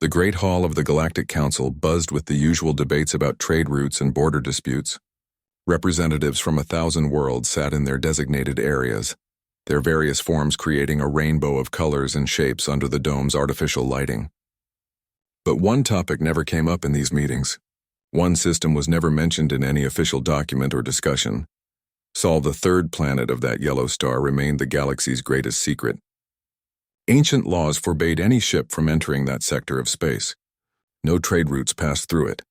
The Great Hall of the Galactic Council buzzed with the usual debates about trade routes and border disputes. Representatives from 1,000 worlds sat in their designated areas, their various forms creating a rainbow of colors and shapes under the dome's artificial lighting. But one topic never came up in these meetings. One system was never mentioned in any official document or discussion. Sol, the third planet of that yellow star, remained the galaxy's greatest secret. Ancient laws forbade any ship from entering that sector of space. No trade routes passed through it.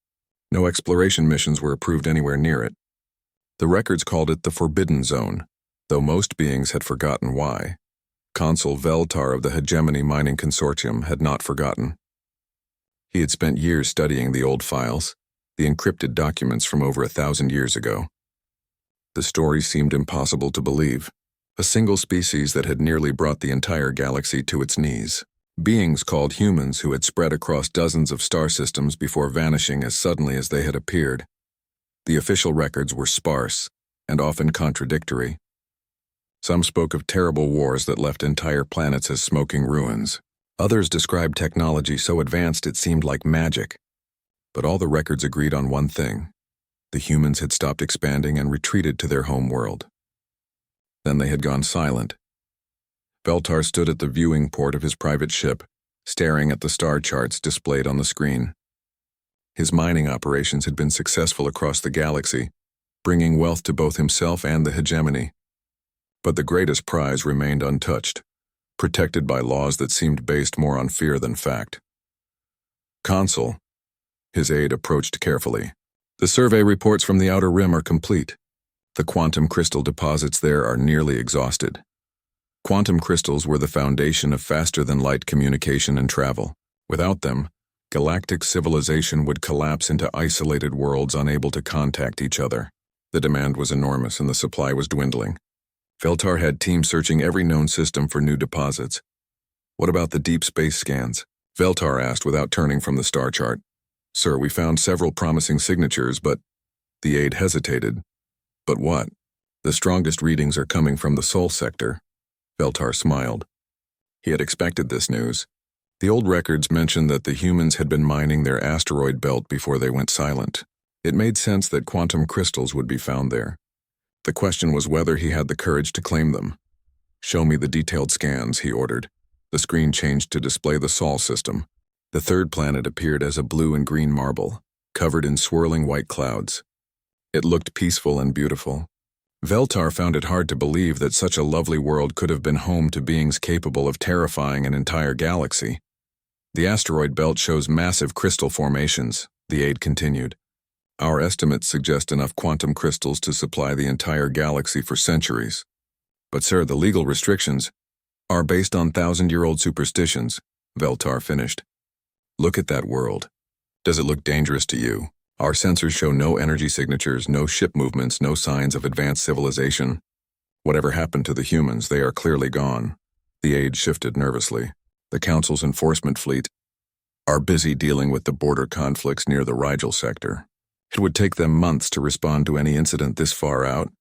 No exploration missions were approved anywhere near it. The records called it the Forbidden Zone, though most beings had forgotten why. Consul Veltar of the Hegemony Mining Consortium had not forgotten. He had spent years studying the old files, the encrypted documents from over 1,000 years ago. The story seemed impossible to believe. A single species that had nearly brought the entire galaxy to its knees. Beings called humans who had spread across dozens of star systems before vanishing as suddenly as they had appeared. The official records were sparse and often contradictory. Some spoke of terrible wars that left entire planets as smoking ruins. Others described technology so advanced it seemed like magic. But all the records agreed on one thing. The humans had stopped expanding and retreated to their home world. Then they had gone silent. Veltar stood at the viewing port of his private ship, staring at the star charts displayed on the screen. His mining operations had been successful across the galaxy, bringing wealth to both himself and the hegemony. But the greatest prize remained untouched, protected by laws that seemed based more on fear than fact. Consul, his aide approached carefully. The survey reports from the Outer Rim are complete. The quantum crystal deposits there are nearly exhausted. Quantum crystals were the foundation of faster-than-light communication and travel. Without them, galactic civilization would collapse into isolated worlds unable to contact each other. The demand was enormous and the supply was dwindling. Veltar had teams searching every known system for new deposits. What about the deep space scans? Veltar asked without turning from the star chart. Sir, we found several promising signatures, but... The aide hesitated. But what? The strongest readings are coming from the Sol sector. Veltar smiled. He had expected this news. The old records mentioned that the humans had been mining their asteroid belt before they went silent. It made sense that quantum crystals would be found there. The question was whether he had the courage to claim them. Show me the detailed scans, he ordered. The screen changed to display the Sol system. The third planet appeared as a blue and green marble, covered in swirling white clouds. It looked peaceful and beautiful. Veltar found it hard to believe that such a lovely world could have been home to beings capable of terrifying an entire galaxy. The asteroid belt shows massive crystal formations, the aide continued. Our estimates suggest enough quantum crystals to supply the entire galaxy for centuries. But sir, the legal restrictions are based on 1,000-year-old superstitions, Veltar finished. Look at that world. Does it look dangerous to you? Our sensors show no energy signatures, no ship movements, no signs of advanced civilization. Whatever happened to the humans, they are clearly gone. The aide shifted nervously. The Council's enforcement fleet are busy dealing with the border conflicts near the Rigel sector. It would take them months to respond to any incident this far out.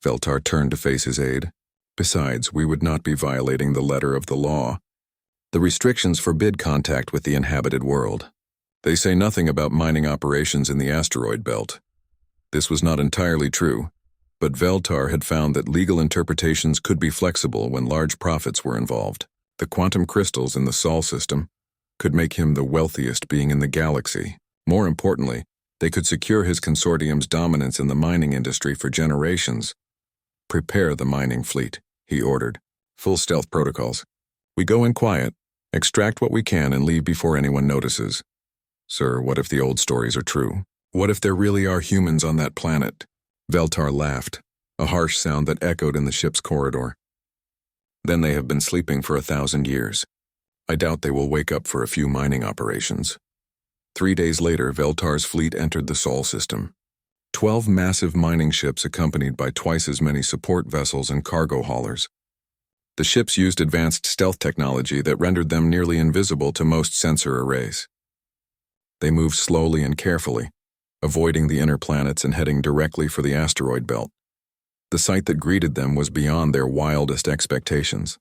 Veltar turned to face his aide. Besides, we would not be violating the letter of the law. The restrictions forbid contact with the inhabited world. They say nothing about mining operations in the asteroid belt. This was not entirely true, but Veltar had found that legal interpretations could be flexible when large profits were involved. The quantum crystals in the Sol system could make him the wealthiest being in the galaxy. More importantly, they could secure his consortium's dominance in the mining industry for generations. Prepare the mining fleet, he ordered. Full stealth protocols. We go in quiet, extract what we can and leave before anyone notices. Sir, what if the old stories are true? What if there really are humans on that planet? Veltar laughed, a harsh sound that echoed in the ship's corridor. Then they have been sleeping for 1,000 years. I doubt they will wake up for a few mining operations. 3 days later, Veltar's fleet entered the Sol system. 12 massive mining ships accompanied by twice as many support vessels and cargo haulers. The ships used advanced stealth technology that rendered them nearly invisible to most sensor arrays. They moved slowly and carefully, avoiding the inner planets and heading directly for the asteroid belt. The sight that greeted them was beyond their wildest expectations.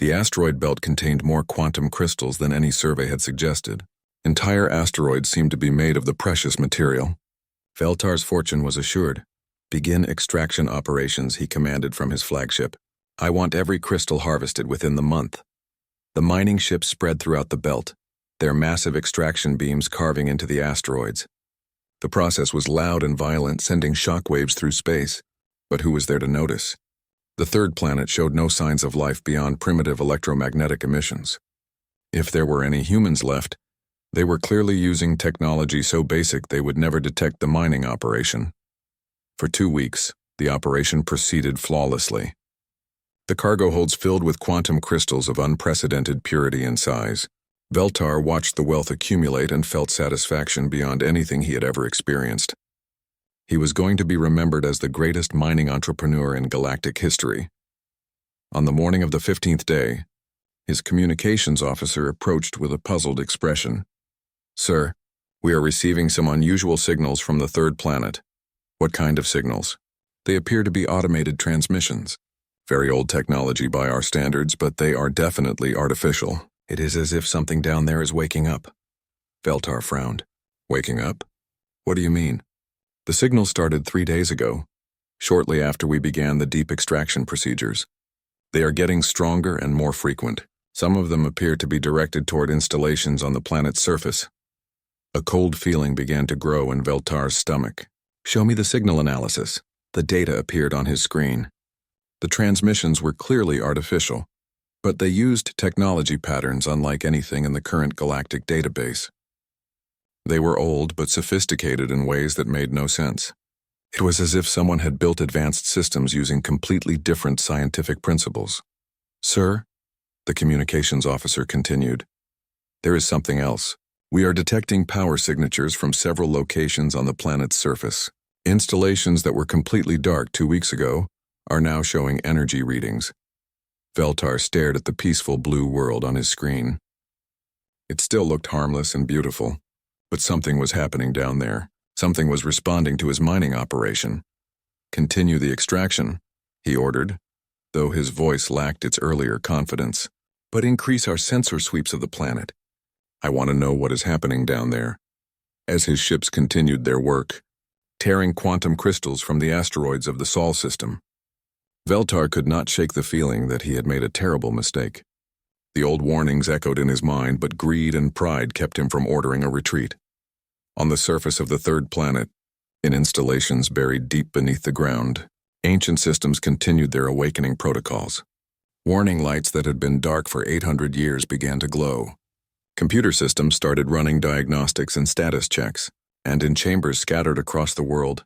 The asteroid belt contained more quantum crystals than any survey had suggested. Entire asteroids seemed to be made of the precious material. Veltar's fortune was assured. Begin extraction operations, he commanded from his flagship. I want every crystal harvested within the month. The mining ships spread throughout the belt, their massive extraction beams carving into the asteroids. The process was loud and violent, sending shockwaves through space. But who was there to notice? The third planet showed no signs of life beyond primitive electromagnetic emissions. If there were any humans left, they were clearly using technology so basic they would never detect the mining operation. For 2 weeks, the operation proceeded flawlessly. The cargo holds filled with quantum crystals of unprecedented purity and size. Veltar watched the wealth accumulate and felt satisfaction beyond anything he had ever experienced. He was going to be remembered as the greatest mining entrepreneur in galactic history. On the morning of the 15th day, his communications officer approached with a puzzled expression. Sir, we are receiving some unusual signals from the third planet. What kind of signals? They appear to be automated transmissions. Very old technology by our standards, but they are definitely artificial. It is as if something down there is waking up. Veltar frowned. Waking up? What do you mean? The signal started 3 days ago, shortly after we began the deep extraction procedures. They are getting stronger and more frequent. Some of them appear to be directed toward installations on the planet's surface. A cold feeling began to grow in Veltar's stomach. Show me the signal analysis. The data appeared on his screen. The transmissions were clearly artificial, but they used technology patterns unlike anything in the current galactic database. They were old but sophisticated in ways that made no sense. It was as if someone had built advanced systems using completely different scientific principles. Sir, the communications officer continued, there is something else. We are detecting power signatures from several locations on the planet's surface. Installations that were completely dark 2 weeks ago are now showing energy readings. Veltar stared at the peaceful blue world on his screen. It still looked harmless and beautiful. But something was happening down there. Something was responding to his mining operation. Continue the extraction, he ordered, though his voice lacked its earlier confidence. But increase our sensor sweeps of the planet. I want to know what is happening down there. As his ships continued their work, tearing quantum crystals from the asteroids of the Sol system, Veltar could not shake the feeling that he had made a terrible mistake. The old warnings echoed in his mind, but greed and pride kept him from ordering a retreat. On the surface of the third planet, in installations buried deep beneath the ground, ancient systems continued their awakening protocols. Warning lights that had been dark for 800 years began to glow. Computer systems started running diagnostics and status checks, and in chambers scattered across the world,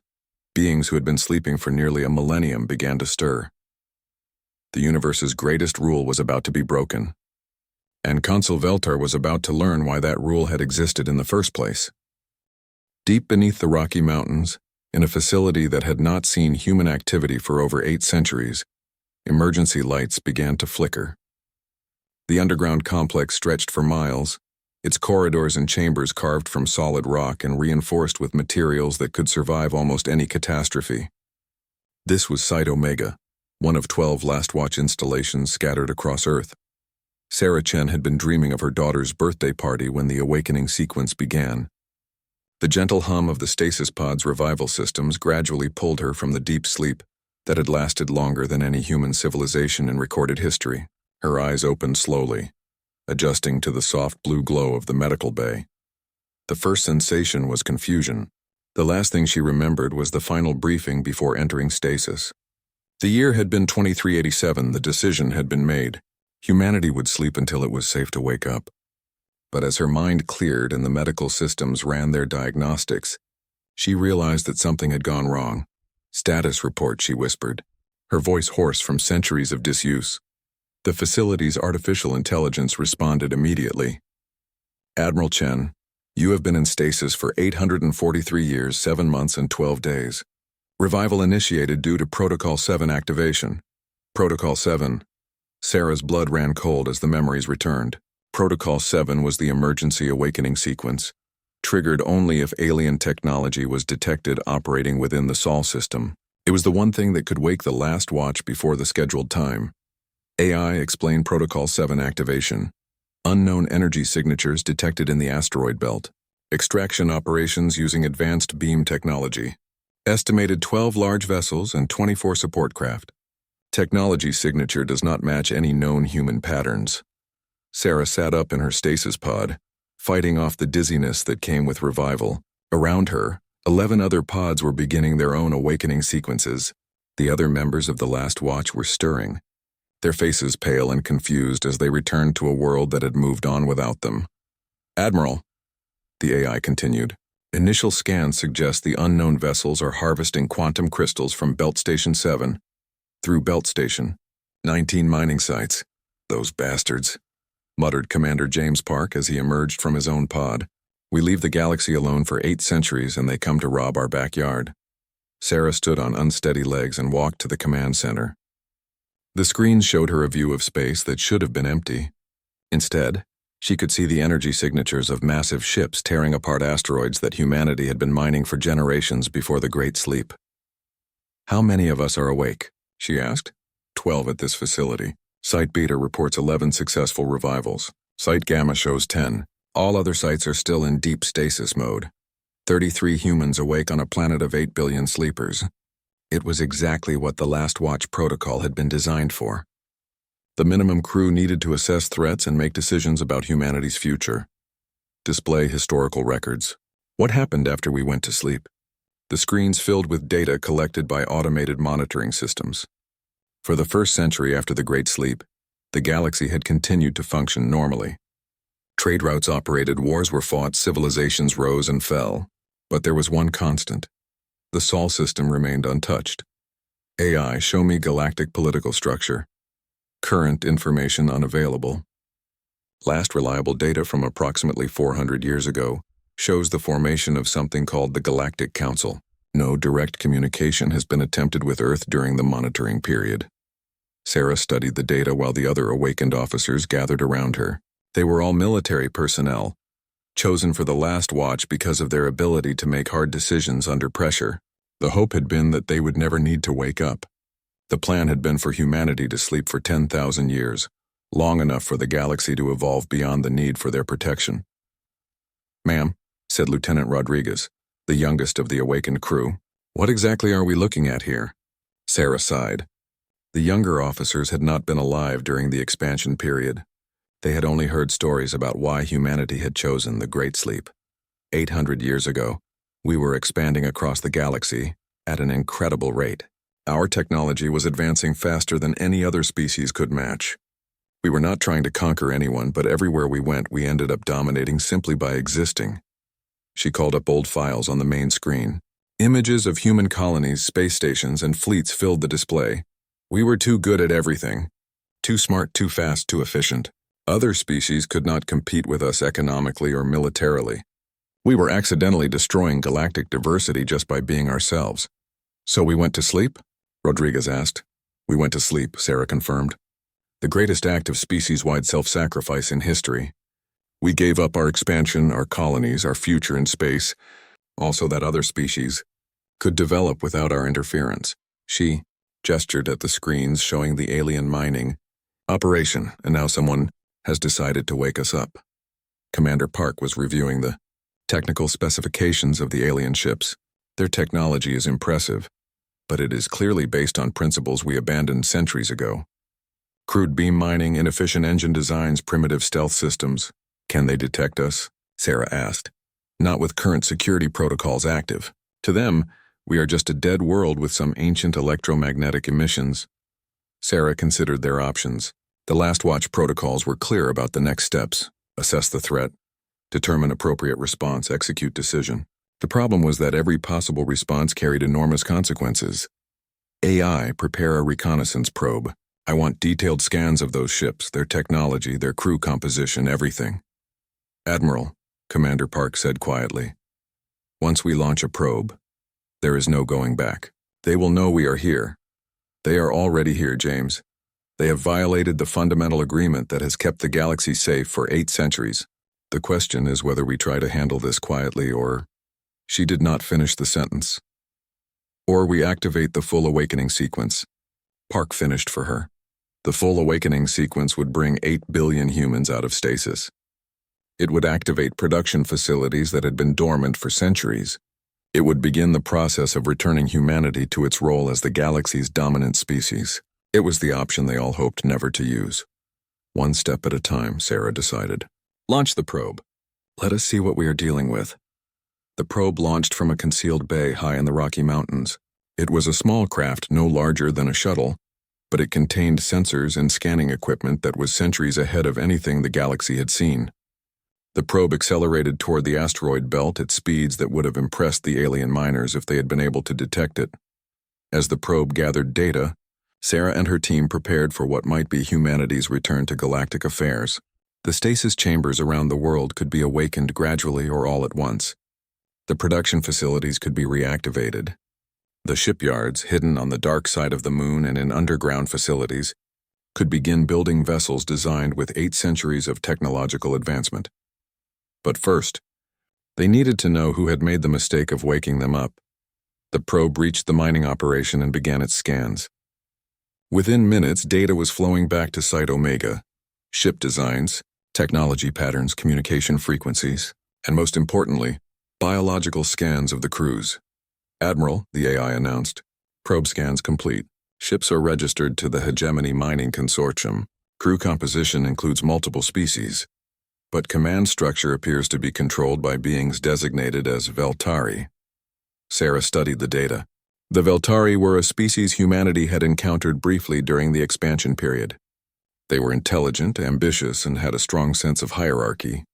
beings who had been sleeping for nearly a millennium began to stir. The universe's greatest rule was about to be broken, and Consul Veltar was about to learn why that rule had existed in the first place. Deep beneath the Rocky Mountains, in a facility that had not seen human activity for over 8 centuries, emergency lights began to flicker. The underground complex stretched for miles, its corridors and chambers carved from solid rock and reinforced with materials that could survive almost any catastrophe. This was Site Omega, one of 12 Last Watch installations scattered across Earth. Sarah Chen had been dreaming of her daughter's birthday party when the awakening sequence began. The gentle hum of the stasis pod's revival systems gradually pulled her from the deep sleep that had lasted longer than any human civilization in recorded history. Her eyes opened slowly, adjusting to the soft blue glow of the medical bay. The first sensation was confusion. The last thing she remembered was the final briefing before entering stasis. The year had been 2387. The decision had been made. Humanity would sleep until it was safe to wake up. But as her mind cleared and the medical systems ran their diagnostics, she realized that something had gone wrong. Status report, she whispered, her voice hoarse from centuries of disuse. The facility's artificial intelligence responded immediately. Admiral Chen, you have been in stasis for 843 years, 7 months, and 12 days. Revival initiated due to Protocol 7 activation. Protocol 7. Sarah's blood ran cold as the memories returned. Protocol 7 was the emergency awakening sequence, triggered only if alien technology was detected operating within the Sol system. It was the one thing that could wake the last watch before the scheduled time. AI explain Protocol 7 activation. Unknown energy signatures detected in the asteroid belt. Extraction operations using advanced beam technology. Estimated 12 large vessels and 24 support craft. Technology signature does not match any known human patterns. Sarah sat up in her stasis pod, fighting off the dizziness that came with revival. Around her, 11 other pods were beginning their own awakening sequences. The other members of the Last Watch were stirring, their faces pale and confused as they returned to a world that had moved on without them. Admiral, the AI continued, initial scans suggest the unknown vessels are harvesting quantum crystals from Belt Station 7. Through Belt Station, 19 mining sites. Those bastards, muttered Commander James Park as he emerged from his own pod. We leave the galaxy alone for 8 centuries and they come to rob our backyard. Sarah stood on unsteady legs and walked to the command center. The screen showed her a view of space that should have been empty. Instead, she could see the energy signatures of massive ships tearing apart asteroids that humanity had been mining for generations before the Great Sleep. How many of us are awake? She asked. 12 at this facility. Site Beta reports 11 successful revivals. Site Gamma shows 10. All other sites are still in deep stasis mode. 33 humans awake on a planet of 8 billion sleepers. It was exactly what the Last Watch protocol had been designed for. The minimum crew needed to assess threats and make decisions about humanity's future. Display historical records. What happened after we went to sleep? The screens filled with data collected by automated monitoring systems. For the first century after the Great Sleep, the galaxy had continued to function normally. Trade routes operated, wars were fought, civilizations rose and fell. But there was one constant. The Sol system remained untouched. AI, show me galactic political structure. Current information unavailable. Last reliable data from approximately 400 years ago shows the formation of something called the Galactic Council. No direct communication has been attempted with Earth during the monitoring period. Sarah studied the data while the other awakened officers gathered around her. They were all military personnel, chosen for the Last Watch because of their ability to make hard decisions under pressure. The hope had been that they would never need to wake up. The plan had been for humanity to sleep for 10,000 years, long enough for the galaxy to evolve beyond the need for their protection. Ma'am, said Lieutenant Rodriguez, the youngest of the awakened crew, what exactly are we looking at here? Sarah sighed. The younger officers had not been alive during the expansion period. They had only heard stories about why humanity had chosen the Great Sleep. 800 years ago, we were expanding across the galaxy at an incredible rate. Our technology was advancing faster than any other species could match. We were not trying to conquer anyone, but everywhere we went, we ended up dominating simply by existing. She called up old files on the main screen. Images of human colonies, space stations, and fleets filled the display. We were too good at everything. Too smart, too fast, too efficient. Other species could not compete with us economically or militarily. We were accidentally destroying galactic diversity just by being ourselves. So we went to sleep? Rodriguez asked. We went to sleep, Sarah confirmed. The greatest act of species-wide self-sacrifice in history. We gave up our expansion, our colonies, our future in space, also that other species could develop without our interference. She gestured at the screens showing the alien mining operation, and now someone has decided to wake us up. Commander Park was reviewing the technical specifications of the alien ships. Their technology is impressive, but it is clearly based on principles we abandoned centuries ago. Crude beam mining, inefficient engine designs, primitive stealth systems. Can they detect us? Sarah asked. Not with current security protocols active. To them, we are just a dead world with some ancient electromagnetic emissions. Sarah considered their options. The Last Watch protocols were clear about the next steps. Assess the threat, determine appropriate response, execute decision. The problem was that every possible response carried enormous consequences. AI, prepare a reconnaissance probe. I want detailed scans of those ships, their technology, their crew composition, everything. Admiral, Commander Park said quietly. Once we launch a probe, there is no going back. They will know we are here. They are already here, James. They have violated the fundamental agreement that has kept the galaxy safe for 8 centuries. The question is whether we try to handle this quietly or... She did not finish the sentence. Or we activate the full awakening sequence. Park finished for her. The full awakening sequence would bring 8 billion humans out of stasis. It would activate production facilities that had been dormant for centuries. It would begin the process of returning humanity to its role as the galaxy's dominant species. It was the option they all hoped never to use. One step at a time, Sarah decided. Launch the probe. Let us see what we are dealing with. The probe launched from a concealed bay high in the Rocky Mountains. It was a small craft no larger than a shuttle, but it contained sensors and scanning equipment that was centuries ahead of anything the galaxy had seen. The probe accelerated toward the asteroid belt at speeds that would have impressed the alien miners if they had been able to detect it. As the probe gathered data, Sarah and her team prepared for what might be humanity's return to galactic affairs. The stasis chambers around the world could be awakened gradually or all at once. The production facilities could be reactivated. The shipyards, hidden on the dark side of the moon and in underground facilities, could begin building vessels designed with 8 centuries of technological advancement. But first, they needed to know who had made the mistake of waking them up. The probe reached the mining operation and began its scans. Within minutes, data was flowing back to Site Omega: ship designs, technology patterns, communication frequencies, and most importantly, biological scans of the crews. Admiral, the AI announced, probe scans complete. Ships are registered to the Hegemony Mining Consortium. Crew composition includes multiple species, but command structure appears to be controlled by beings designated as Veltari. Sarah studied the data. The Veltari were a species humanity had encountered briefly during the expansion period. They were intelligent, ambitious, and had a strong sense of hierarchy.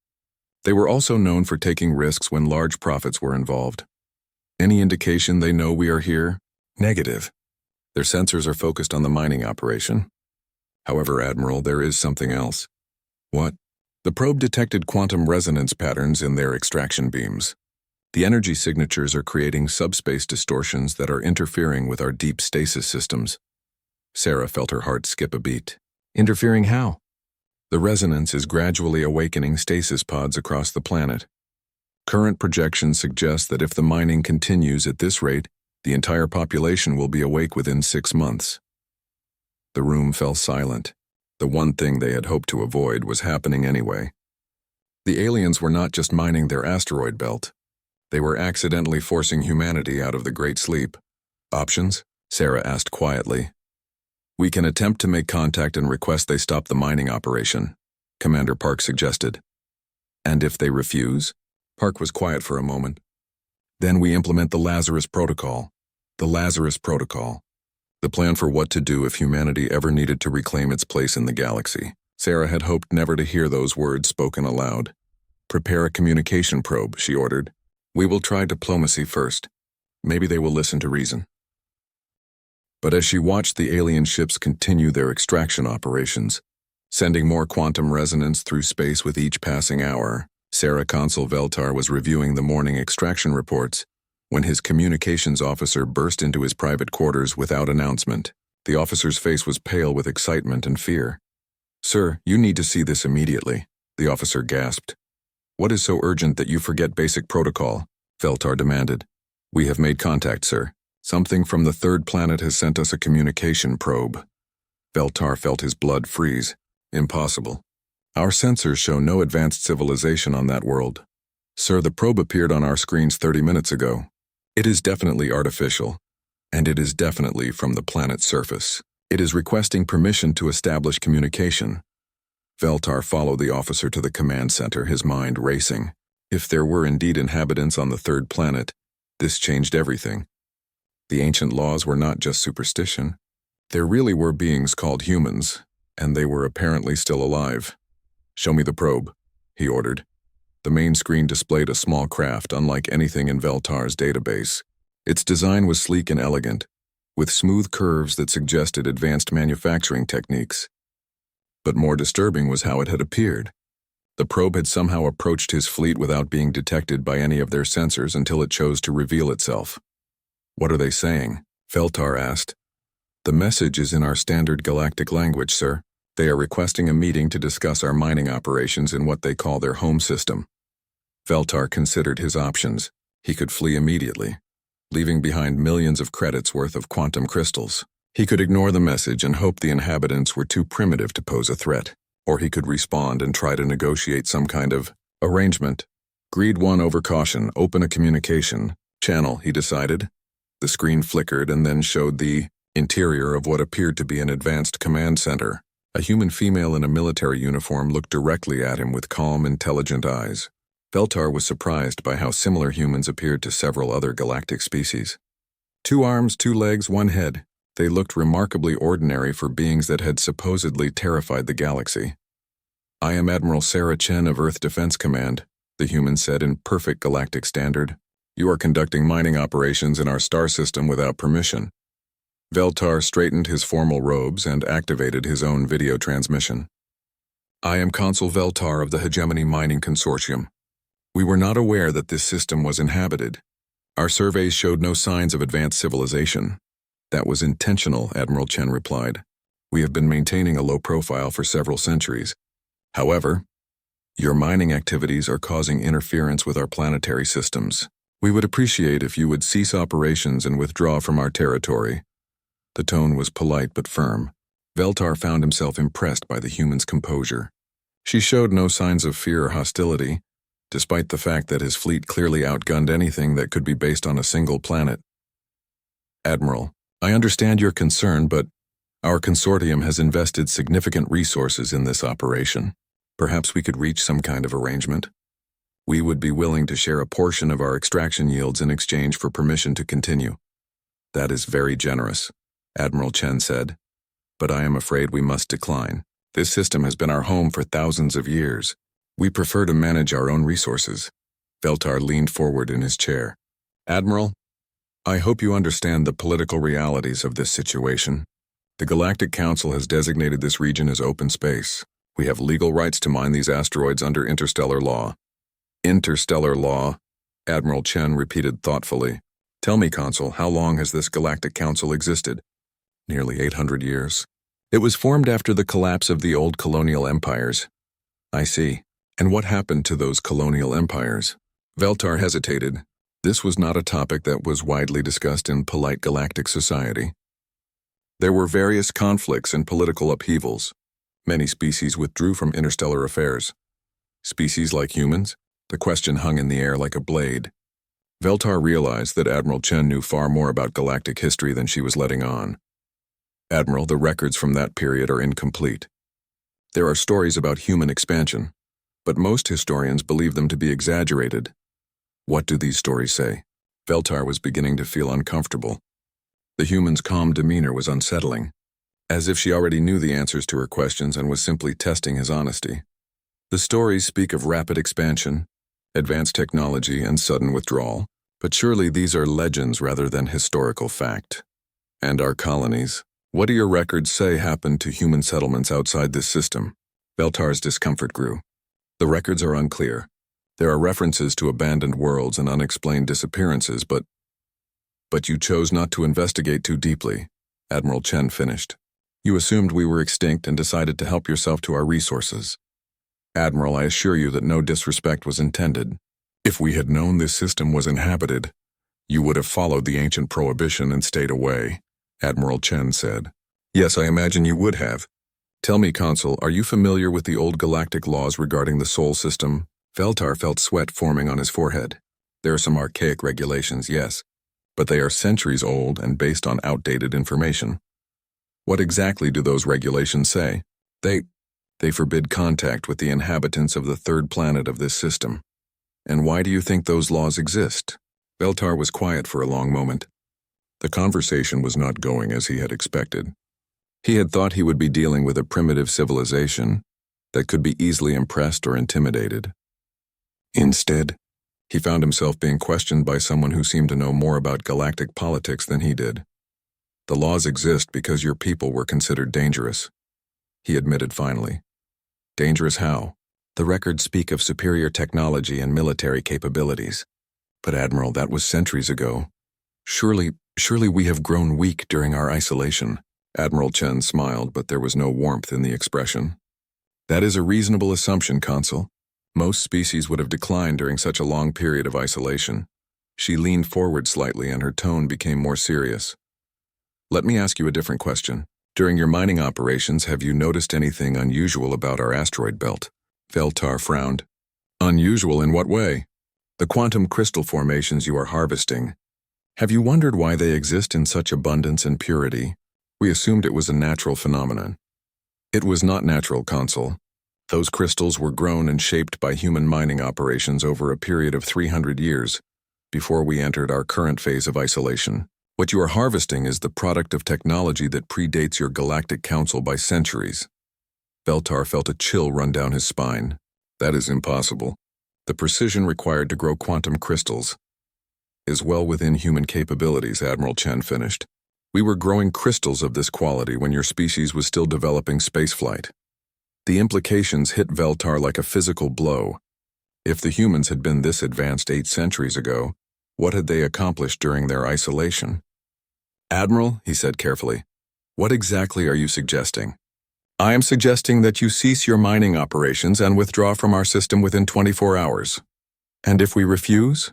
They were also known for taking risks when large profits were involved. Any indication they know we are here? Negative. Their sensors are focused on the mining operation. However, Admiral, there is something else. What? The probe detected quantum resonance patterns in their extraction beams. The energy signatures are creating subspace distortions that are interfering with our deep stasis systems. Sarah felt her heart skip a beat. Interfering how? The resonance is gradually awakening stasis pods across the planet. Current projections suggest that if the mining continues at this rate, the entire population will be awake within 6 months. The room fell silent. The one thing they had hoped to avoid was happening anyway. The aliens were not just mining their asteroid belt. They were accidentally forcing humanity out of the Great Sleep. Options? Sarah asked quietly. We can attempt to make contact and request they stop the mining operation, Commander Park suggested. And if they refuse? Park was quiet for a moment. Then we implement the Lazarus Protocol. The Lazarus Protocol. The plan for what to do if humanity ever needed to reclaim its place in the galaxy. Sarah had hoped never to hear those words spoken aloud. Prepare a communication probe, she ordered. We will try diplomacy first. Maybe they will listen to reason. But as she watched the alien ships continue their extraction operations, sending more quantum resonance through space with each passing hour, Sarah Consul Veltar was reviewing the morning extraction reports when his communications officer burst into his private quarters without announcement. The officer's face was pale with excitement and fear. Sir, you need to see this immediately, the officer gasped. What is so urgent that you forget basic protocol? Veltar demanded. We have made contact, sir. Something from the third planet has sent us a communication probe. Veltar felt his blood freeze. Impossible. Our sensors show no advanced civilization on that world. Sir, the probe appeared on our screens 30 minutes ago. It is definitely artificial, and it is definitely from the planet's surface. It is requesting permission to establish communication. Veltar followed the officer to the command center, his mind racing. If there were indeed inhabitants on the third planet, this changed everything. The ancient laws were not just superstition. There really were beings called humans, and they were apparently still alive. Show me the probe, he ordered. The main screen displayed a small craft unlike anything in Veltar's database. Its design was sleek and elegant, with smooth curves that suggested advanced manufacturing techniques. But more disturbing was how it had appeared. The probe had somehow approached his fleet without being detected by any of their sensors until it chose to reveal itself. What are they saying? Veltar asked. The message is in our standard galactic language, sir. They are requesting a meeting to discuss our mining operations in what they call their home system. Veltar considered his options. He could flee immediately, leaving behind millions of credits worth of quantum crystals. He could ignore the message and hope the inhabitants were too primitive to pose a threat, or he could respond and try to negotiate some kind of arrangement. Greed won over caution. Open a communication channel, he decided. The screen flickered and then showed the interior of what appeared to be an advanced command center. A human female in a military uniform looked directly at him with calm, intelligent eyes. Veltar was surprised by how similar humans appeared to several other galactic species. 2 arms, 2 legs, 1 head. They looked remarkably ordinary for beings that had supposedly terrified the galaxy. "I am Admiral Sarah Chen of Earth Defense Command," the human said in perfect galactic standard. "You are conducting mining operations in our star system without permission." Veltar straightened his formal robes and activated his own video transmission. "I am Consul Veltar of the Hegemony Mining Consortium. We were not aware that this system was inhabited. Our surveys showed no signs of advanced civilization." "That was intentional," Admiral Chen replied. "We have been maintaining a low profile for several centuries. However, your mining activities are causing interference with our planetary systems. We would appreciate if you would cease operations and withdraw from our territory." The tone was polite but firm. Veltar found himself impressed by the human's composure. She showed no signs of fear or hostility, despite the fact that his fleet clearly outgunned anything that could be based on a single planet. "Admiral, I understand your concern, but our consortium has invested significant resources in this operation. Perhaps we could reach some kind of arrangement. We would be willing to share a portion of our extraction yields in exchange for permission to continue." "That is very generous," Admiral Chen said, "but I am afraid we must decline. This system has been our home for thousands of years. We prefer to manage our own resources." Veltar leaned forward in his chair. "Admiral, I hope you understand the political realities of this situation. The Galactic Council has designated this region as open space. We have legal rights to mine these asteroids under interstellar law." "Interstellar law," Admiral Chen repeated thoughtfully. "Tell me, Consul, how long has this Galactic Council existed?" "Nearly 800 years. It was formed after the collapse of the old colonial empires." "I see. And what happened to those colonial empires?" Veltar hesitated. This was not a topic that was widely discussed in polite galactic society. There were various conflicts and political upheavals. Many species withdrew from interstellar affairs. Species like humans? The question hung in the air like a blade. Veltar realized that Admiral Chen knew far more about galactic history than she was letting on. "Admiral, the records from that period are incomplete. There are stories about human expansion, but most historians believe them to be exaggerated." "What do these stories say?" Veltar was beginning to feel uncomfortable. The human's calm demeanor was unsettling, as if she already knew the answers to her questions and was simply testing his honesty. "The stories speak of rapid expansion, advanced technology, and sudden withdrawal, but surely these are legends rather than historical fact. And our colonies? What do your records say happened to human settlements outside this system?" Veltar's discomfort grew. "The records are unclear. There are references to abandoned worlds and unexplained disappearances, but you chose not to investigate too deeply," Admiral Chen finished. "You assumed we were extinct and decided to help yourself to our resources." "Admiral, I assure you that no disrespect was intended. If we had known this system was inhabited, you would have followed the ancient prohibition and stayed away," Admiral Chen said. "Yes, I imagine you would have. Tell me, Consul, are you familiar with the old galactic laws regarding the Sol system?" Veltar felt sweat forming on his forehead. "There are some archaic regulations, yes, but they are centuries old and based on outdated information." "What exactly do those regulations say?" They forbid contact with the inhabitants of the third planet of this system." "And why do you think those laws exist?" Veltar was quiet for a long moment. The conversation was not going as he had expected. He had thought he would be dealing with a primitive civilization that could be easily impressed or intimidated. Instead, he found himself being questioned by someone who seemed to know more about galactic politics than he did. "The laws exist because your people were considered dangerous," he admitted finally. "Dangerous how?" "The records speak of superior technology and military capabilities." "But Admiral, that was centuries ago. Surely we have grown weak during our isolation." Admiral Chen smiled, but there was no warmth in the expression. "That is a reasonable assumption, Consul. Most species would have declined during such a long period of isolation." She leaned forward slightly and her tone became more serious. Let me ask you a different question. During your mining operations, have you noticed anything unusual about our asteroid belt? Veltar frowned. Unusual in what way? The quantum crystal formations you are harvesting. Have you wondered why they exist in such abundance and purity? We assumed it was a natural phenomenon. It was not natural, Consul. Those crystals were grown and shaped by human mining operations over a period of 300 years, before we entered our current phase of isolation. What you are harvesting is the product of technology that predates your Galactic Council by centuries. Veltar felt a chill run down his spine. That is impossible. The precision required to grow quantum crystals is well within human capabilities, Admiral Chen finished. We were growing crystals of this quality when your species was still developing spaceflight. The implications hit Veltar like a physical blow. If the humans had been this advanced 8 centuries ago, what had they accomplished during their isolation? Admiral, he said carefully, what exactly are you suggesting? I am suggesting that you cease your mining operations and withdraw from our system within 24 hours. And if we refuse?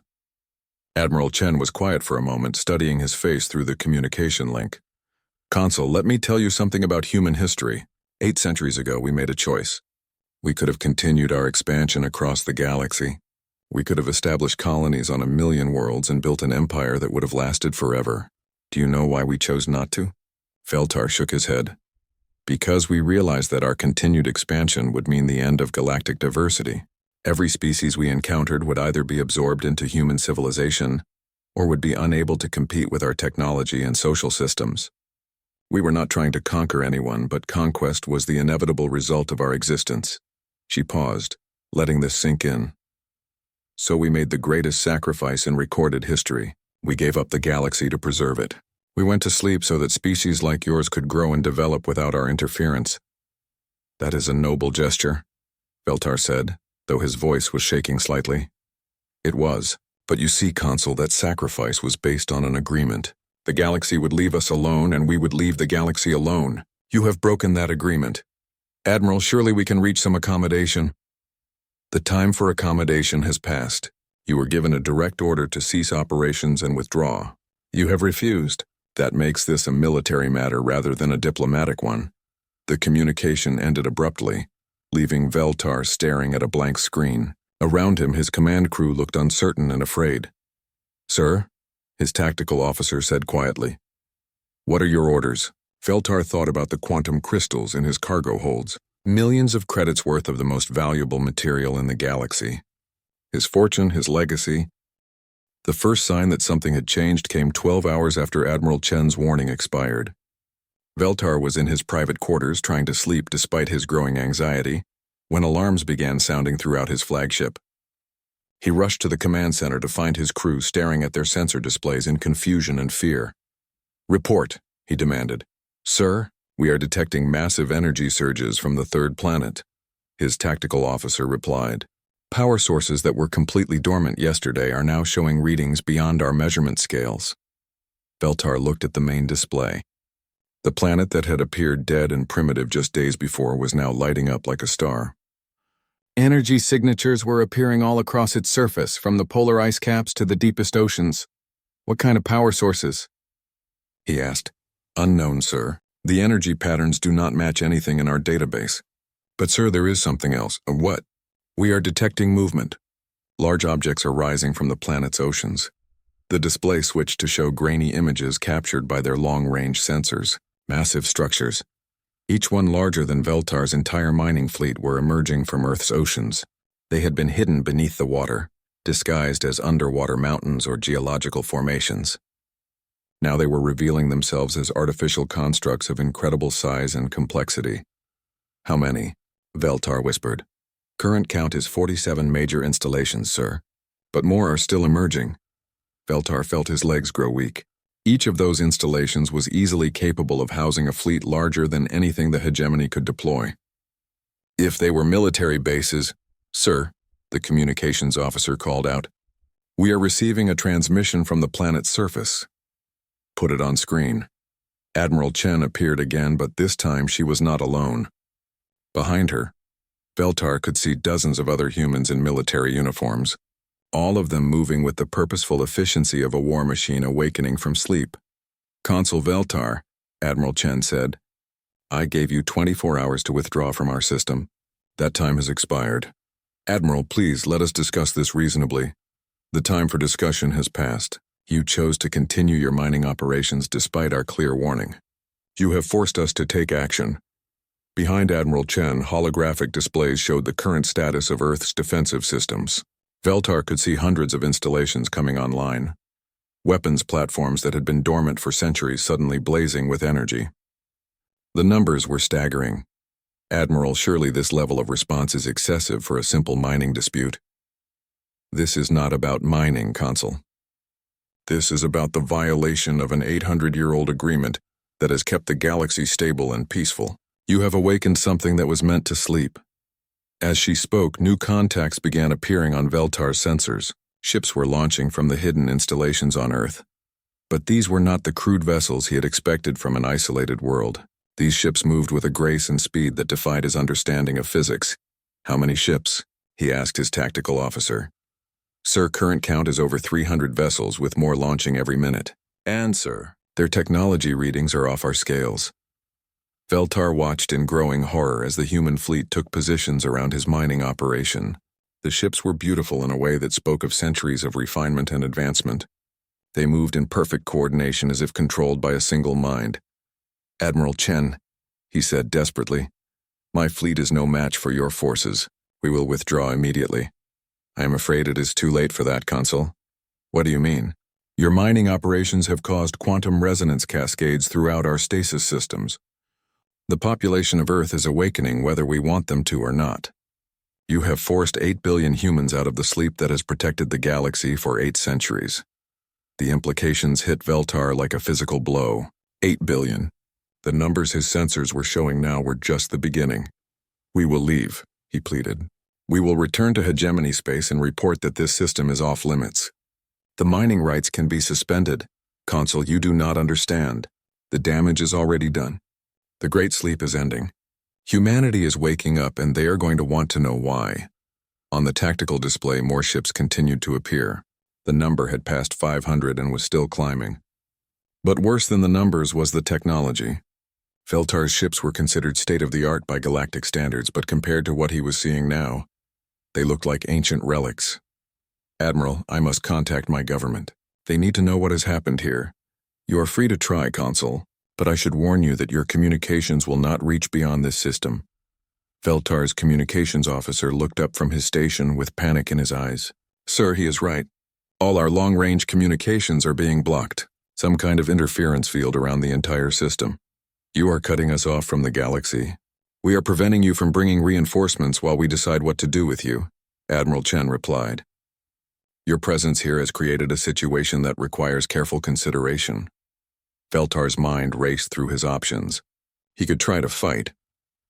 Admiral Chen was quiet for a moment, studying his face through the communication link. Consul, let me tell you something about human history. 8 centuries ago, we made a choice. We could have continued our expansion across the galaxy. We could have established colonies on 1,000,000 worlds and built an empire that would have lasted forever. Do you know why we chose not to? Veltar shook his head. Because we realized that our continued expansion would mean the end of galactic diversity. Every species we encountered would either be absorbed into human civilization or would be unable to compete with our technology and social systems. We were not trying to conquer anyone, but conquest was the inevitable result of our existence. She paused, letting this sink in. So we made the greatest sacrifice in recorded history. We gave up the galaxy to preserve it. We went to sleep so that species like yours could grow and develop without our interference. That is a noble gesture, Veltar said, though his voice was shaking slightly. It was, but you see, Consul, that sacrifice was based on an agreement. The galaxy would leave us alone and we would leave the galaxy alone. You have broken that agreement. Admiral, surely we can reach some accommodation. The time for accommodation has passed. You were given a direct order to cease operations and withdraw. You have refused. That makes this a military matter rather than a diplomatic one. The communication ended abruptly, leaving Veltar staring at a blank screen. Around him, his command crew looked uncertain and afraid. Sir, his tactical officer said quietly. What are your orders? Veltar thought about the quantum crystals in his cargo holds. Millions of credits worth of the most valuable material in the galaxy. His fortune, his legacy. The first sign that something had changed came 12 hours after Admiral Chen's warning expired. Veltar was in his private quarters trying to sleep despite his growing anxiety, when alarms began sounding throughout his flagship. He rushed to the command center to find his crew staring at their sensor displays in confusion and fear. Report, he demanded. Sir, we are detecting massive energy surges from the third planet, his tactical officer replied. Power sources that were completely dormant yesterday are now showing readings beyond our measurement scales. Veltar looked at the main display. The planet that had appeared dead and primitive just days before was now lighting up like a star. Energy signatures were appearing all across its surface, from the polar ice caps to the deepest oceans. What kind of power sources? He asked. Unknown, sir. The energy patterns do not match anything in our database. But sir, there is something else. What? We are detecting movement. Large objects are rising from the planet's oceans. The display switched to show grainy images captured by their long-range sensors. Massive structures, each one larger than Veltar's entire mining fleet, were emerging from Earth's oceans. They had been hidden beneath the water, disguised as underwater mountains or geological formations. Now they were revealing themselves as artificial constructs of incredible size and complexity. How many? Veltar whispered. Current count is 47 major installations, sir. But more are still emerging. Veltar felt his legs grow weak. Each of those installations was easily capable of housing a fleet larger than anything the hegemony could deploy. If they were military bases, sir, the communications officer called out, we are receiving a transmission from the planet's surface. Put it on screen. Admiral Chen appeared again, but this time she was not alone. Behind her, Veltar could see dozens of other humans in military uniforms, all of them moving with the purposeful efficiency of a war machine awakening from sleep. Consul Veltar, Admiral Chen said. I gave you 24 hours to withdraw from our system. That time has expired. Admiral, please let us discuss this reasonably. The time for discussion has passed. You chose to continue your mining operations despite our clear warning. You have forced us to take action. Behind Admiral Chen, holographic displays showed the current status of Earth's defensive systems. Veltar could see hundreds of installations coming online. Weapons platforms that had been dormant for centuries suddenly blazing with energy. The numbers were staggering. Admiral, surely this level of response is excessive for a simple mining dispute. This is not about mining, Consul. This is about the violation of an 800-year-old agreement that has kept the galaxy stable and peaceful. You have awakened something that was meant to sleep. As she spoke, new contacts began appearing on Veltar's sensors. Ships were launching from the hidden installations on Earth. But these were not the crude vessels he had expected from an isolated world. These ships moved with a grace and speed that defied his understanding of physics. How many ships? He asked his tactical officer. Sir, current count is over 300 vessels with more launching every minute. And, sir, their technology readings are off our scales. Veltar watched in growing horror as the human fleet took positions around his mining operation. The ships were beautiful in a way that spoke of centuries of refinement and advancement. They moved in perfect coordination as if controlled by a single mind. Admiral Chen, he said desperately, my fleet is no match for your forces. We will withdraw immediately. I am afraid it is too late for that, Consul. What do you mean? Your mining operations have caused quantum resonance cascades throughout our stasis systems. The population of Earth is awakening whether we want them to or not. You have forced 8 billion humans out of the sleep that has protected the galaxy for 8 centuries. The implications hit Veltar like a physical blow. 8 billion. The numbers his sensors were showing now were just the beginning. We will leave, he pleaded. We will return to hegemony space and report that this system is off limits. The mining rights can be suspended. Consul, you do not understand. The damage is already done. The Great Sleep is ending. Humanity is waking up and they are going to want to know why. On the tactical display, more ships continued to appear. The number had passed 500 and was still climbing. But worse than the numbers was the technology. Veltar's ships were considered state-of-the-art by galactic standards, but compared to what he was seeing now, they looked like ancient relics. Admiral, I must contact my government. They need to know what has happened here. You are free to try, Consul, but I should warn you that your communications will not reach beyond this system. Veltar's communications officer looked up from his station with panic in his eyes. Sir, he is right. All our long-range communications are being blocked. Some kind of interference field around the entire system. You are cutting us off from the galaxy. We are preventing you from bringing reinforcements while we decide what to do with you, Admiral Chen replied. Your presence here has created a situation that requires careful consideration. Veltar's mind raced through his options. He could try to fight,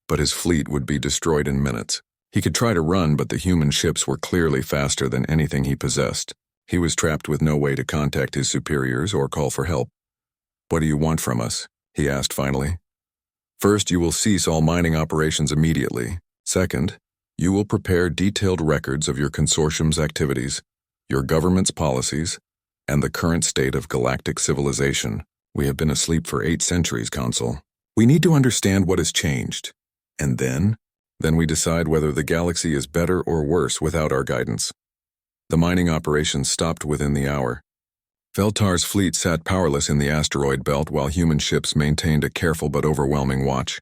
but his fleet would be destroyed in minutes. He could try to run, but the human ships were clearly faster than anything he possessed. He was trapped with no way to contact his superiors or call for help. What do you want from us? He asked finally. First, you will cease all mining operations immediately. Second, you will prepare detailed records of your consortium's activities, your government's policies, and the current state of galactic civilization. We have been asleep for 8 centuries, Consul. We need to understand what has changed. And then we decide whether the galaxy is better or worse without our guidance. The mining operations stopped within the hour. Veltar's fleet sat powerless in the asteroid belt while human ships maintained a careful but overwhelming watch.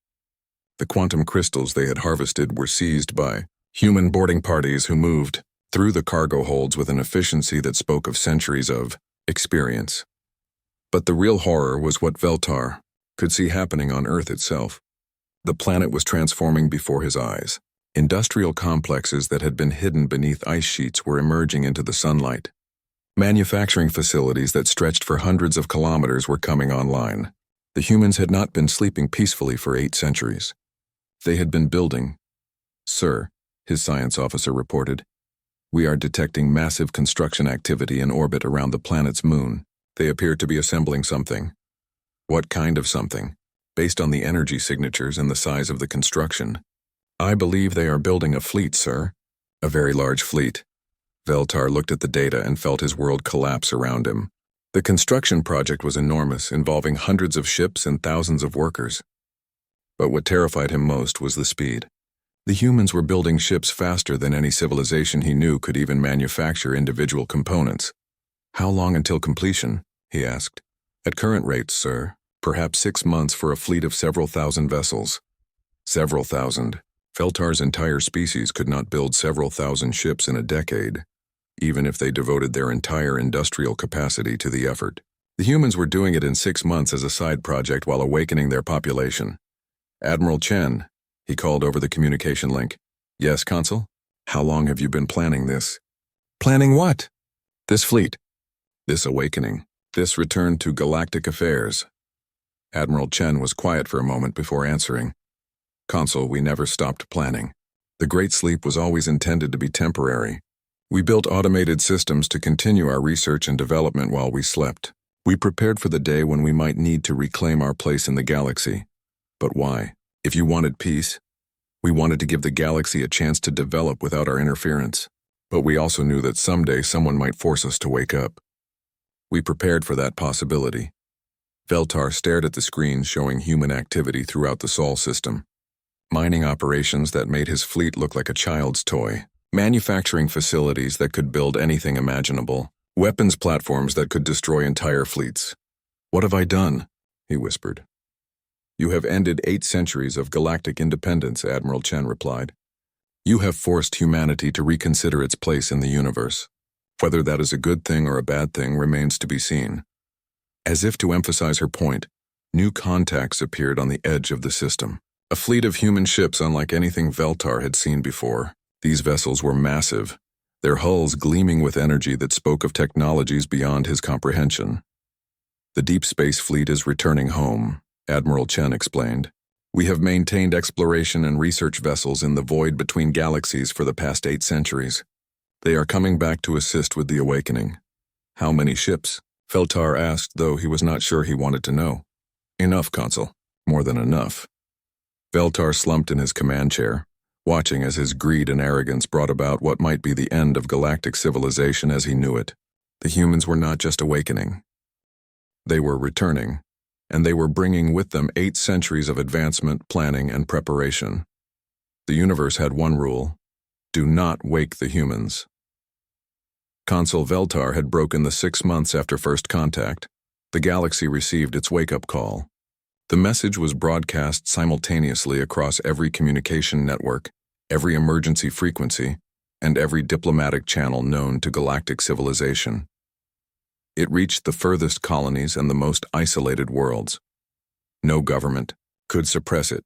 The quantum crystals they had harvested were seized by human boarding parties who moved through the cargo holds with an efficiency that spoke of centuries of experience. But the real horror was what Veltar could see happening on Earth itself. The planet was transforming before his eyes. Industrial complexes that had been hidden beneath ice sheets were emerging into the sunlight. Manufacturing facilities that stretched for hundreds of kilometers were coming online. The humans had not been sleeping peacefully for 8 centuries. They had been building. Sir, his science officer reported, we are detecting massive construction activity in orbit around the planet's moon. They appear to be assembling something. What kind of something? Based on the energy signatures and the size of the construction. I believe they are building a fleet, sir. A very large fleet. Veltar looked at the data and felt his world collapse around him. The construction project was enormous, involving hundreds of ships and thousands of workers. But what terrified him most was the speed. The humans were building ships faster than any civilization he knew could even manufacture individual components. "How long until completion?" he asked. "At current rates, sir, perhaps 6 months for a fleet of several thousand vessels." Several thousand. Feltar's entire species could not build several thousand ships in a decade, even if they devoted their entire industrial capacity to the effort. The humans were doing it in 6 months as a side project while awakening their population. "Admiral Chen," he called over the communication link. "Yes, Consul? How long have you been planning this?" "Planning what?" "This fleet. This awakening. This return to galactic affairs." Admiral Chen was quiet for a moment before answering. "Consul, we never stopped planning. The Great Sleep was always intended to be temporary. We built automated systems to continue our research and development while we slept. We prepared for the day when we might need to reclaim our place in the galaxy. But why? If you wanted peace, we wanted to give the galaxy a chance to develop without our interference. But we also knew that someday someone might force us to wake up. We prepared for that possibility." Veltar stared at the screens showing human activity throughout the Sol system. Mining operations that made his fleet look like a child's toy. Manufacturing facilities that could build anything imaginable. Weapons platforms that could destroy entire fleets. "What have I done?" he whispered. "You have ended 8 centuries of galactic independence," Admiral Chen replied. "You have forced humanity to reconsider its place in the universe. Whether that is a good thing or a bad thing remains to be seen." As if to emphasize her point, new contacts appeared on the edge of the system. A fleet of human ships unlike anything Veltar had seen before. These vessels were massive, their hulls gleaming with energy that spoke of technologies beyond his comprehension. "The Deep Space Fleet is returning home," Admiral Chen explained. "We have maintained exploration and research vessels in the void between galaxies for the past 8 centuries. They are coming back to assist with the awakening." "How many ships?" Veltar asked, though he was not sure he wanted to know. "Enough, Consul. More than enough." Veltar slumped in his command chair, watching as his greed and arrogance brought about what might be the end of galactic civilization as he knew it. The humans were not just awakening. They were returning, and they were bringing with them 8 centuries of advancement, planning, and preparation. The universe had one rule: do not wake the humans. Consul Veltar had broken the 6 months after first contact. The galaxy received its wake-up call. The message was broadcast simultaneously across every communication network, every emergency frequency, and every diplomatic channel known to galactic civilization. It reached the furthest colonies and the most isolated worlds. No government could suppress it.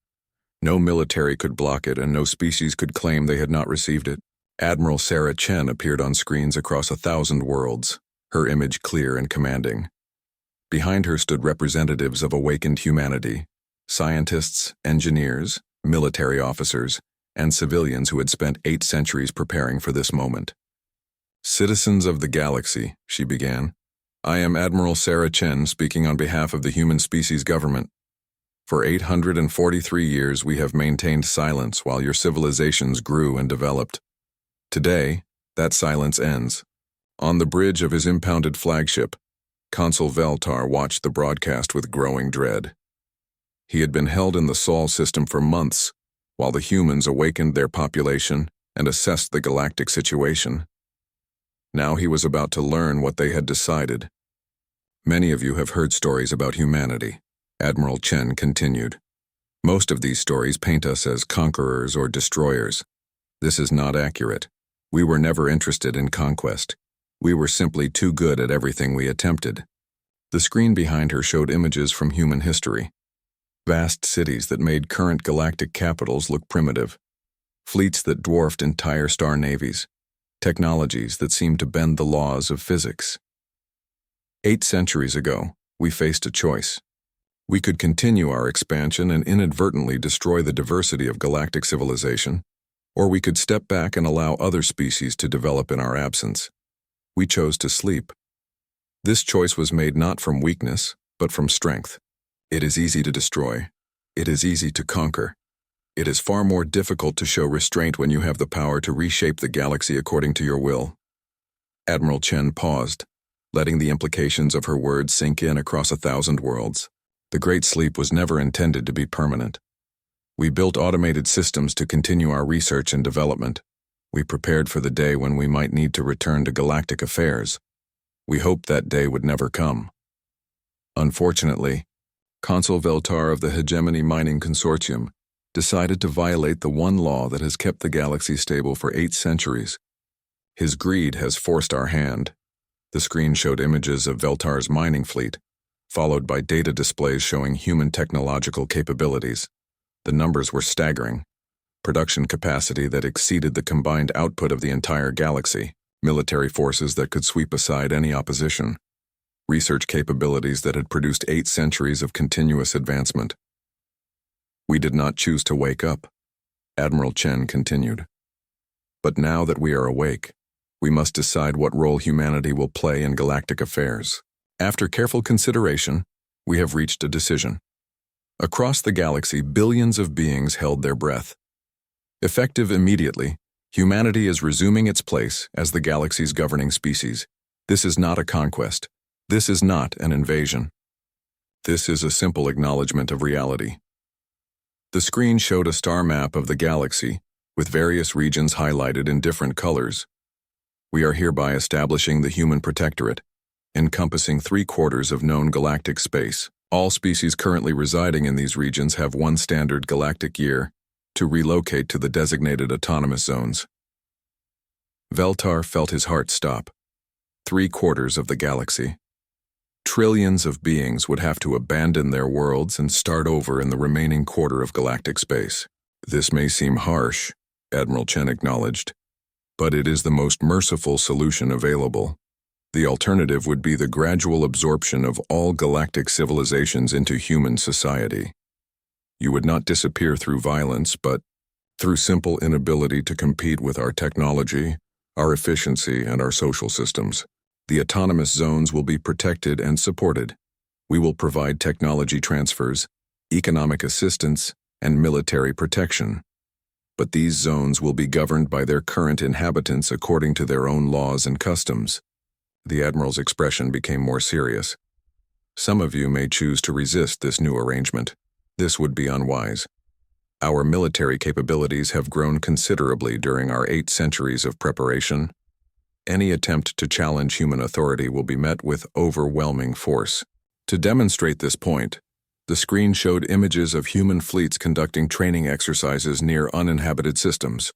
No military could block it, and no species could claim they had not received it. Admiral Sarah Chen appeared on screens across 1,000 worlds, her image clear and commanding. Behind her stood representatives of awakened humanity, scientists, engineers, military officers, and civilians who had spent 8 centuries preparing for this moment. "Citizens of the galaxy," she began, "I am Admiral Sarah Chen speaking on behalf of the human species government. For 843 years we have maintained silence while your civilizations grew and developed. Today, that silence ends. On the bridge of his impounded flagship, Consul Veltar watched the broadcast with growing dread. He had been held in the Sol system for months, while the humans awakened their population and assessed the galactic situation. Now he was about to learn what they had decided. "Many of you have heard stories about humanity," Admiral Chen continued. "Most of these stories paint us as conquerors or destroyers. This is not accurate. We were never interested in conquest. We were simply too good at everything we attempted." The screen behind her showed images from human history. Vast cities that made current galactic capitals look primitive. Fleets that dwarfed entire star navies. Technologies that seemed to bend the laws of physics. 8 centuries ago, we faced a choice. We could continue our expansion and inadvertently destroy the diversity of galactic civilization, or we could step back and allow other species to develop in our absence. We chose to sleep. This choice was made not from weakness, but from strength. It is easy to destroy. It is easy to conquer. It is far more difficult to show restraint when you have the power to reshape the galaxy according to your will. Admiral Chen paused. letting the implications of her words sink in across 1,000 worlds. The Great Sleep was never intended to be permanent. We built automated systems to continue our research and development. We prepared for the day when we might need to return to galactic affairs. We hoped that day would never come. Unfortunately, Consul Veltar of the Hegemony Mining Consortium decided to violate the one law that has kept the galaxy stable for 8 centuries. His greed has forced our hand. The screen showed images of Veltar's mining fleet, followed by data displays showing human technological capabilities. The numbers were staggering. Production capacity that exceeded the combined output of the entire galaxy, military forces that could sweep aside any opposition, research capabilities that had produced 8 centuries of continuous advancement. We did not choose to wake up, Admiral Chen continued. But now that we are awake, we must decide what role humanity will play in galactic affairs. After careful consideration, we have reached a decision. Across the galaxy, billions of beings held their breath. Effective immediately, humanity is resuming its place as the galaxy's governing species. This is not a conquest. This is not an invasion. This is a simple acknowledgement of reality. The screen showed a star map of the galaxy, with various regions highlighted in different colors. We are hereby establishing the human protectorate, encompassing 3/4 of known galactic space. All species currently residing in these regions have one standard galactic year to relocate to the designated autonomous zones. Veltar felt his heart stop. 3/4 of the galaxy. Trillions of beings would have to abandon their worlds and start over in the remaining quarter of galactic space. This may seem harsh, Admiral Chen acknowledged, but it is the most merciful solution available. The alternative would be the gradual absorption of all galactic civilizations into human society. You would not disappear through violence, but through simple inability to compete with our technology, our efficiency, and our social systems. The autonomous zones will be protected and supported. We will provide technology transfers, economic assistance, and military protection. But these zones will be governed by their current inhabitants according to their own laws and customs. The Admiral's expression became more serious. Some of you may choose to resist this new arrangement. This would be unwise. Our military capabilities have grown considerably during our 8 centuries of preparation. Any attempt to challenge human authority will be met with overwhelming force. To demonstrate this point, the screen showed images of human fleets conducting training exercises near uninhabited systems.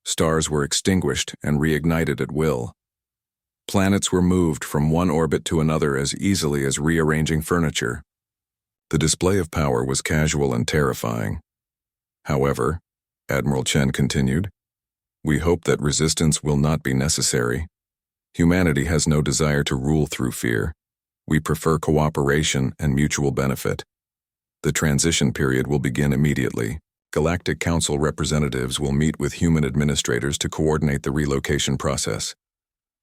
Stars were extinguished and reignited at will. Planets were moved from one orbit to another as easily as rearranging furniture. The display of power was casual and terrifying. However, Admiral Chen continued, we hope that resistance will not be necessary. Humanity has no desire to rule through fear. We prefer cooperation and mutual benefit. The transition period will begin immediately. Galactic Council representatives will meet with human administrators to coordinate the relocation process.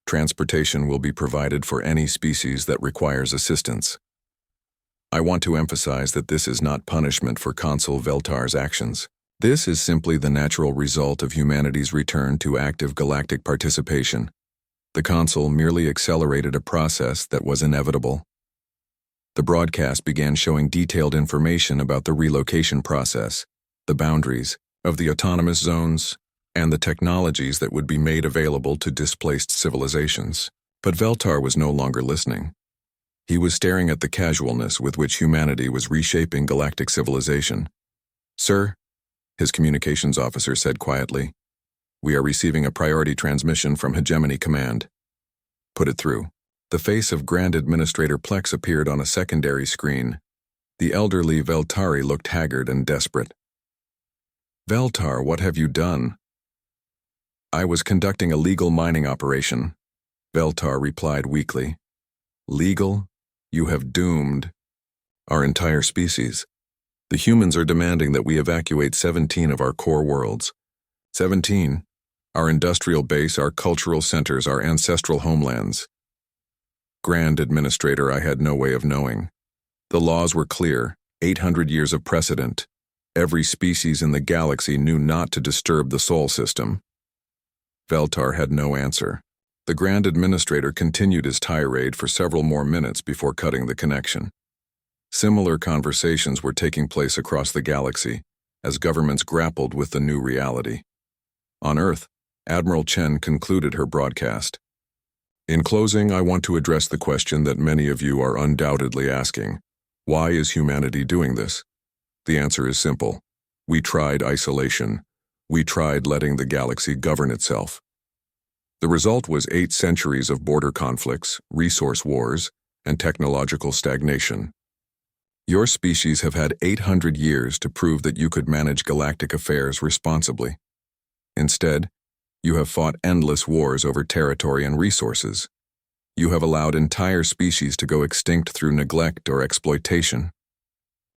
Transportation will be provided for any species that requires assistance. I want to emphasize that this is not punishment for Consul Veltar's actions. This is simply the natural result of humanity's return to active galactic participation. The Consul merely accelerated a process that was inevitable. The broadcast began showing detailed information about the relocation process, the boundaries of the autonomous zones, and the technologies that would be made available to displaced civilizations. But Veltar was no longer listening. He was staring at the casualness with which humanity was reshaping galactic civilization. Sir, his communications officer said quietly, we are receiving a priority transmission from Hegemony Command. Put it through. The face of Grand Administrator Plex appeared on a secondary screen. The elderly Veltari looked haggard and desperate. Veltar, what have you done? I was conducting a legal mining operation, Veltar replied weakly. Legal? You have doomed our entire species. The humans are demanding that we evacuate 17 of our core worlds. 17. Our industrial base, our cultural centers, our ancestral homelands. Grand Administrator, I had no way of knowing. The laws were clear, 800 years of precedent. Every species in the galaxy knew not to disturb the Sol system. Veltar had no answer. The Grand Administrator continued his tirade for several more minutes before cutting the connection. Similar conversations were taking place across the galaxy as governments grappled with the new reality. On Earth, Admiral Chen concluded her broadcast. In closing, I want to address the question that many of you are undoubtedly asking. Why is humanity doing this? The answer is simple. We tried isolation. We tried letting the galaxy govern itself. The result was 8 centuries of border conflicts, resource wars, and technological stagnation. Your species have had 800 years to prove that you could manage galactic affairs responsibly. Instead, you have fought endless wars over territory and resources. You have allowed entire species to go extinct through neglect or exploitation.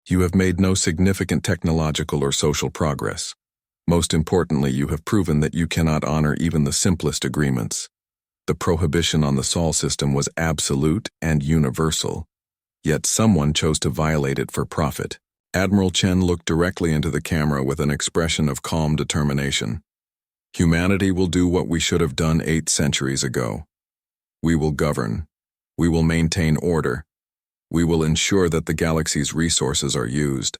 You have made no significant technological or social progress. Most importantly, you have proven that you cannot honor even the simplest agreements. The prohibition on the Sol system was absolute and universal, yet someone chose to violate it for profit. Admiral Chen looked directly into the camera with an expression of calm determination. Humanity will do what we should have done 8 centuries ago. We will govern. We will maintain order. We will ensure that the galaxy's resources are used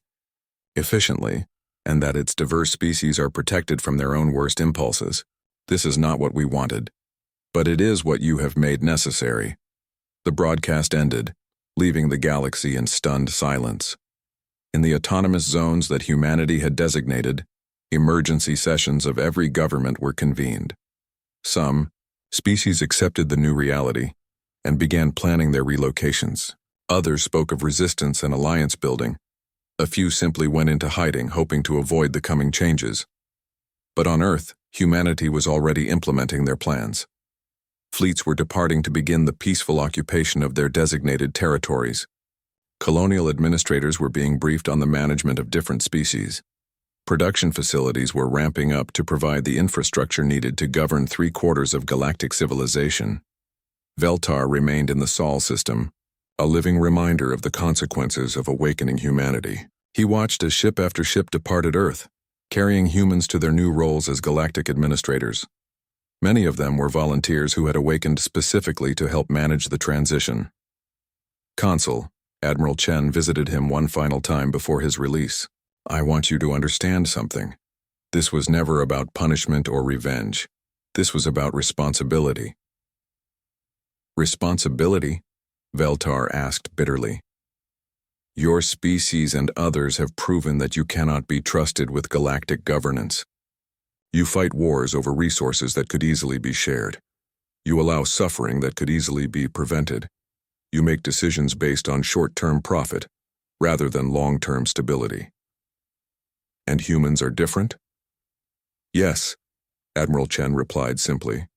efficiently, and that its diverse species are protected from their own worst impulses. This is not what we wanted, but it is what you have made necessary. The broadcast ended, leaving the galaxy in stunned silence. In the autonomous zones that humanity had designated, emergency sessions of every government were convened. Some species accepted the new reality and began planning their relocations. Others spoke of resistance and alliance building. A few simply went into hiding, hoping to avoid the coming changes. But on Earth, humanity was already implementing their plans. Fleets were departing to begin the peaceful occupation of their designated territories. Colonial administrators were being briefed on the management of different species. Production facilities were ramping up to provide the infrastructure needed to govern 3/4 of galactic civilization. Veltar remained in the Sol system, a living reminder of the consequences of awakening humanity. He watched as ship after ship departed Earth, carrying humans to their new roles as galactic administrators. Many of them were volunteers who had awakened specifically to help manage the transition. Consul, Admiral Chen visited him one final time before his release. I want you to understand something. This was never about punishment or revenge. This was about responsibility. Responsibility? Veltar asked bitterly. Your species and others have proven that you cannot be trusted with galactic governance. You fight wars over resources that could easily be shared. You allow suffering that could easily be prevented. You make decisions based on short-term profit, rather than long-term stability. And humans are different? Yes, Admiral Chen replied simply.